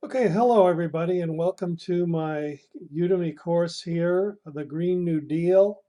Okay, hello everybody, and welcome to my Udemy course here, The Green New Deal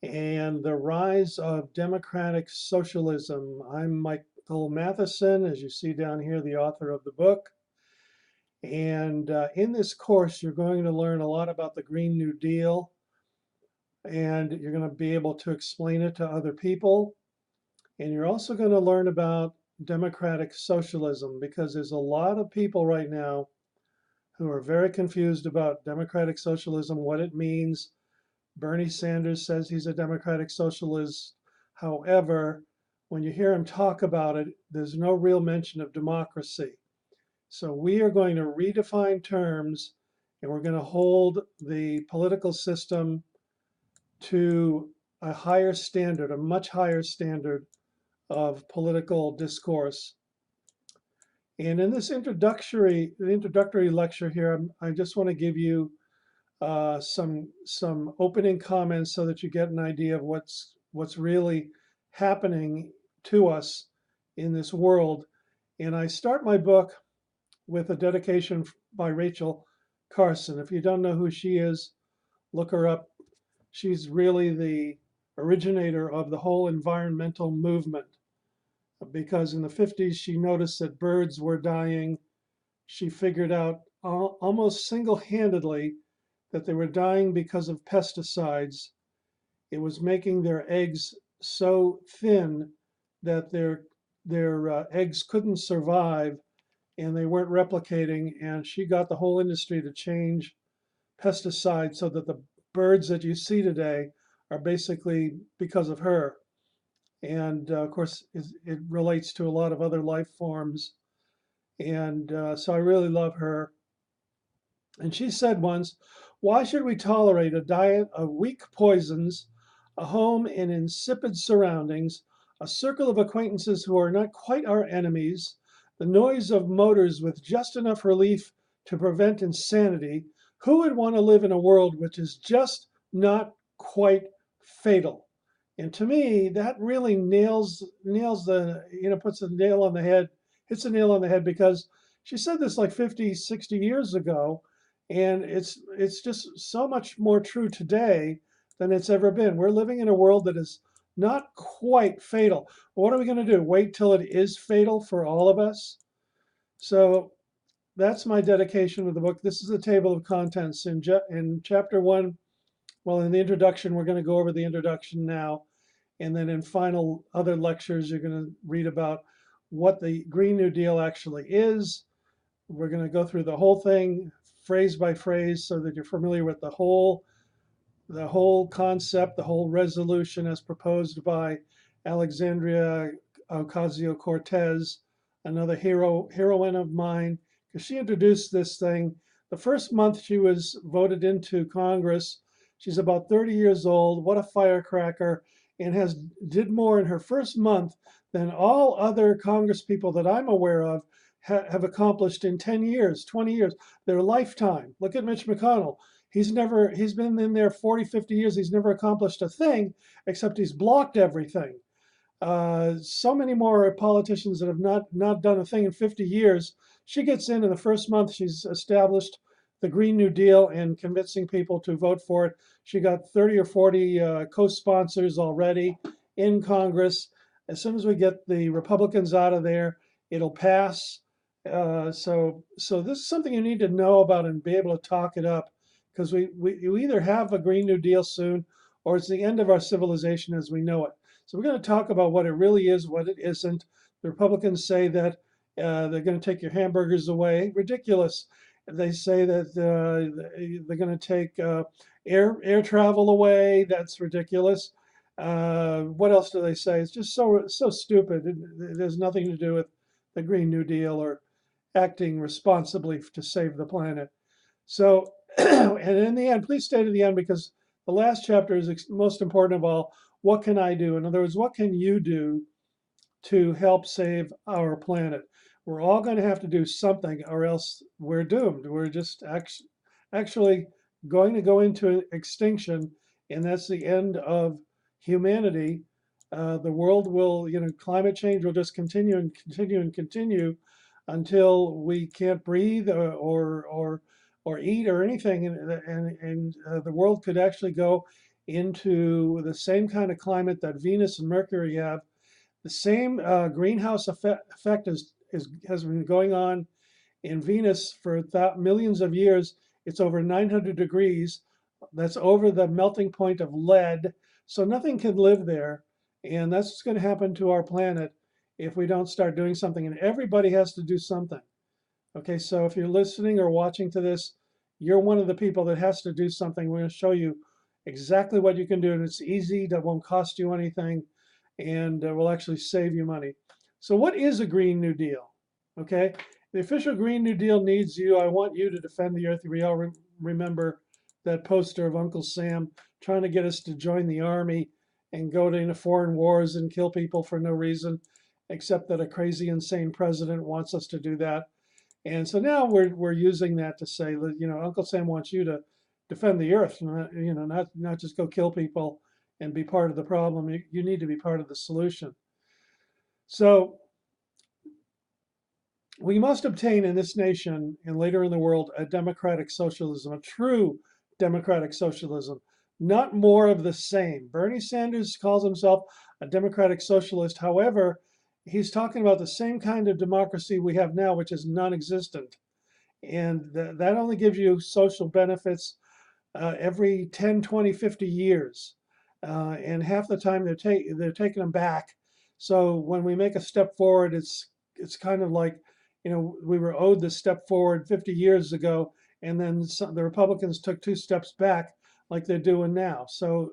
and the Rise of Democratic Socialism. I'm Michael Matheson, as you see down here, the author of the book. And in this course, you're going to learn a lot about the Green New Deal, and you're going to be able to explain it to other people. And you're also going to learn about democratic socialism, because there's a lot of people right now who are very confused about democratic socialism, what it means. Bernie Sanders says he's a democratic socialist. However, when you hear him talk about it, there's no real mention of democracy. So we are going to redefine terms, and we're going to hold the political system to a higher standard, a much higher standard of political discourse. And in this introductory lecture here, I just want to give you some opening comments so that you get an idea of what's really happening to us in this world. And I start my book with a dedication by Rachel Carson. If you don't know who she is, look her up. She's really the originator of the whole environmental movement, because in the 50s she noticed that birds were dying. She figured out almost single-handedly that they were dying because of pesticides. It was making their eggs so thin that their eggs couldn't survive, and they weren't replicating. And she got the whole industry to change pesticides so that the birds that you see today are basically because of her. And of course, it relates to a lot of other life forms. And so I really love her. And she said once, "Why should we tolerate a diet of weak poisons, a home in insipid surroundings, a circle of acquaintances who are not quite our enemies, the noise of motors with just enough relief to prevent insanity? Who would want to live in a world which is just not quite fatal?" And to me, that really nails the, puts a nail on the head, hits a nail on the head, because she said this like 50, 60 years ago, and it's just so much more true today than it's ever been. We're living in a world that is not quite fatal. What are we going to do? Wait till it is fatal for all of us? So that's my dedication of the book. This is the table of contents in chapter one. Well, in the introduction, we're going to go over the introduction now. And then in final other lectures, you're going to read about what the Green New Deal actually is. We're going to go through the whole thing phrase by phrase so that you're familiar with the whole concept, the whole resolution as proposed by Alexandria Ocasio-Cortez, another heroine of mine, because she introduced this thing. The first month she was voted into Congress, she's about 30 years old. What a firecracker! And did more in her first month than all other Congress people that I'm aware of have accomplished in 10 years, 20 years, their lifetime. Look at Mitch McConnell. He's been in there 40, 50 years. He's never accomplished a thing except he's blocked everything. So many more politicians that have not done a thing in 50 years. She gets in the first month, she's established the Green New Deal and convincing people to vote for it. She got 30 or 40 co-sponsors already in Congress. As soon as we get the Republicans out of there, it'll pass. So this is something you need to know about and be able to talk it up, because we either have a Green New Deal soon, or it's the end of our civilization as we know it. So we're going to talk about what it really is, what it isn't. The Republicans say that they're going to take your hamburgers away. Ridiculous. They say that they're going to take air travel away. That's ridiculous. What else do they say? It's just so stupid. It has nothing to do with the Green New Deal or acting responsibly to save the planet. So, and in the end, please stay to the end, because the last chapter is most important of all. What can I do? In other words, what can you do to help save our planet? We're all going to have to do something, or else we're doomed. We're just actually going to go into extinction, and that's the end of humanity. The world will, climate change will just continue and continue and continue until we can't breathe or eat or anything, and the world could actually go into the same kind of climate that Venus and Mercury have. The same greenhouse effect has been going on in Venus for millions of years. It's over 900 degrees. That's over the melting point of lead. So nothing can live there. And that's what's going to happen to our planet if we don't start doing something. And everybody has to do something. Okay, so if you're listening or watching to this, you're one of the people that has to do something. We're going to show you exactly what you can do. And it's easy, that won't cost you anything, and will actually save you money. So what is a Green New Deal? Okay, the official Green New Deal needs you. I want you to defend the earth. We all remember that poster of Uncle Sam trying to get us to join the army and go into foreign wars and kill people for no reason, except that a crazy, insane president wants us to do that. And so now we're using that to say that, Uncle Sam wants you to defend the earth, not just go kill people and be part of the problem. You need to be part of the solution. So we must obtain in this nation and later in the world a democratic socialism, a true democratic socialism, not more of the same. Bernie Sanders calls himself a democratic socialist. However, he's talking about the same kind of democracy we have now, which is non-existent. And that only gives you social benefits every 10, 20, 50 years. And half the time they're taking them back. So when we make a step forward, it's kind of like, we were owed this step forward 50 years ago, and then the Republicans took 2 steps back like they're doing now. So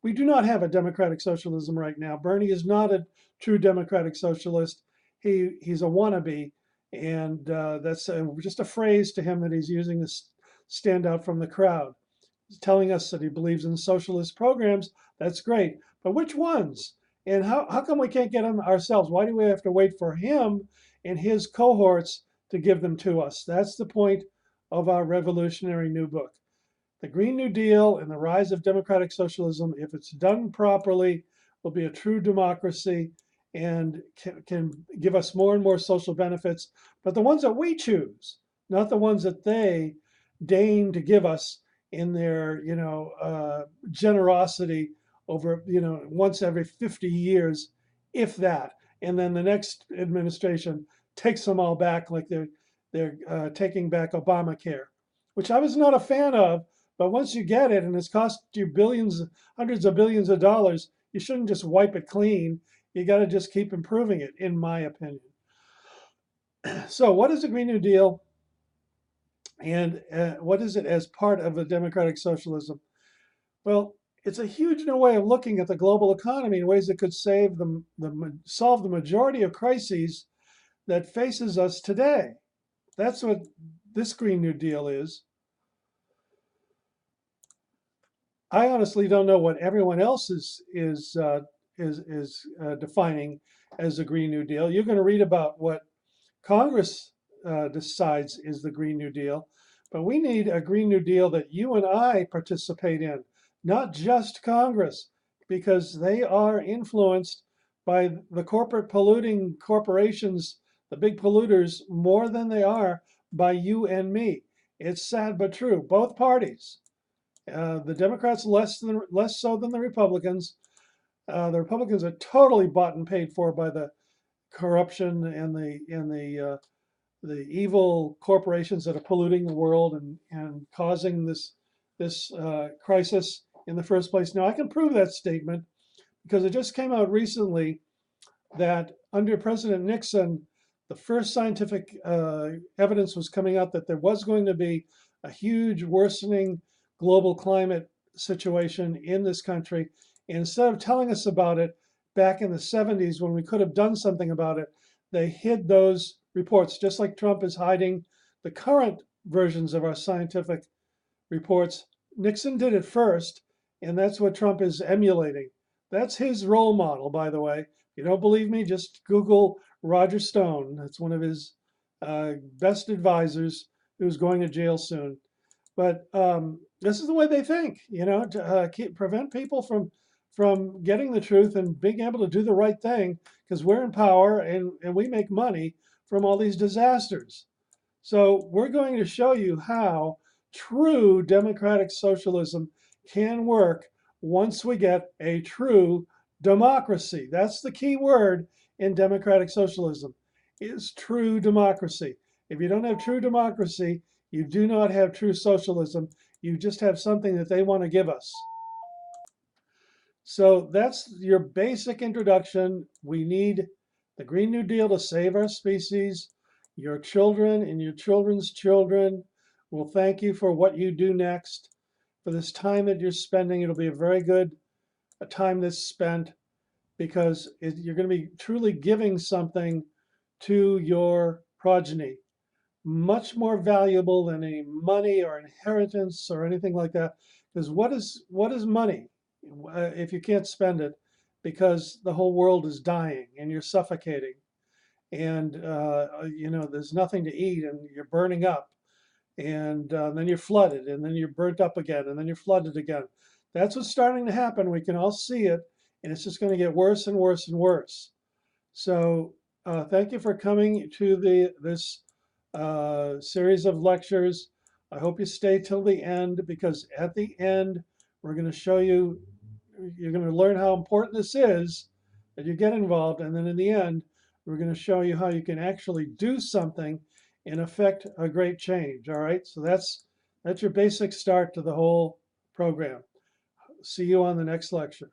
we do not have a democratic socialism right now. Bernie is not a true democratic socialist. He's a wannabe, and that's just a phrase to him that he's using to stand out from the crowd. He's telling us that he believes in socialist programs. That's great, but which ones? And how come we can't get them ourselves? Why do we have to wait for him and his cohorts to give them to us? That's the point of our revolutionary new book. The Green New Deal and the Rise of Democratic Socialism, if it's done properly, will be a true democracy and can give us more and more social benefits, but the ones that we choose, not the ones that they deign to give us in their, generosity over, once every 50 years, if that. And then the next administration takes them all back, like they're taking back Obamacare, which I was not a fan of. But once you get it and it's cost you billions, hundreds of billions of dollars, you shouldn't just wipe it clean. You got to just keep improving it, in my opinion. So what is the Green New Deal? And what is it as part of a democratic socialism? Well, it's a huge new way of looking at the global economy in ways that could solve the majority of crises that faces us today. That's what this Green New Deal is. I honestly don't know what everyone else is defining as the Green New Deal. You're going to read about what Congress decides is the Green New Deal, but we need a Green New Deal that you and I participate in, not just Congress, because they are influenced by the corporate polluting corporations, the big polluters, more than they are by you and me. It's sad but true. Both parties. The Democrats less so than the Republicans. The Republicans are totally bought and paid for by the corruption and the evil corporations that are polluting the world and causing this crisis in the first place. Now I can prove that statement because it just came out recently that under President Nixon, the first scientific evidence was coming out that there was going to be a huge worsening global climate situation in this country. And instead of telling us about it back in the 70s when we could have done something about it, they hid those reports, just like Trump is hiding the current versions of our scientific reports. Nixon did it first, and that's what Trump is emulating. That's his role model, by the way. If you don't believe me, just Google Roger Stone. That's one of his best advisors who's going to jail soon. But this is the way they think, to prevent people from getting the truth and being able to do the right thing, because we're in power and we make money. from all these disasters. So we're going to show you how true democratic socialism can work once we get a true democracy. That's the key word in democratic socialism, is true democracy. If you don't have true democracy, you do not have true socialism. You just have something that they want to give us. So that's your basic introduction. We need the Green New Deal to save our species. Your children and your children's children will thank you for what you do next. For this time that you're spending, it'll be a very good time that's spent because you're going to be truly giving something to your progeny, much more valuable than any money or inheritance or anything like that. Because what is money if you can't spend it? Because the whole world is dying and you're suffocating, and there's nothing to eat, and you're burning up, and then you're flooded, and then you're burnt up again, and then you're flooded again. That's what's starting to happen. We can all see it, and it's just going to get worse and worse and worse. So thank you for coming to this series of lectures. I hope you stay till the end, because at the end, we're going to show you, you're going to learn how important this is, that you get involved. And then in the end, we're going to show you how you can actually do something and affect a great change. All right. So that's your basic start to the whole program. See you on the next lecture.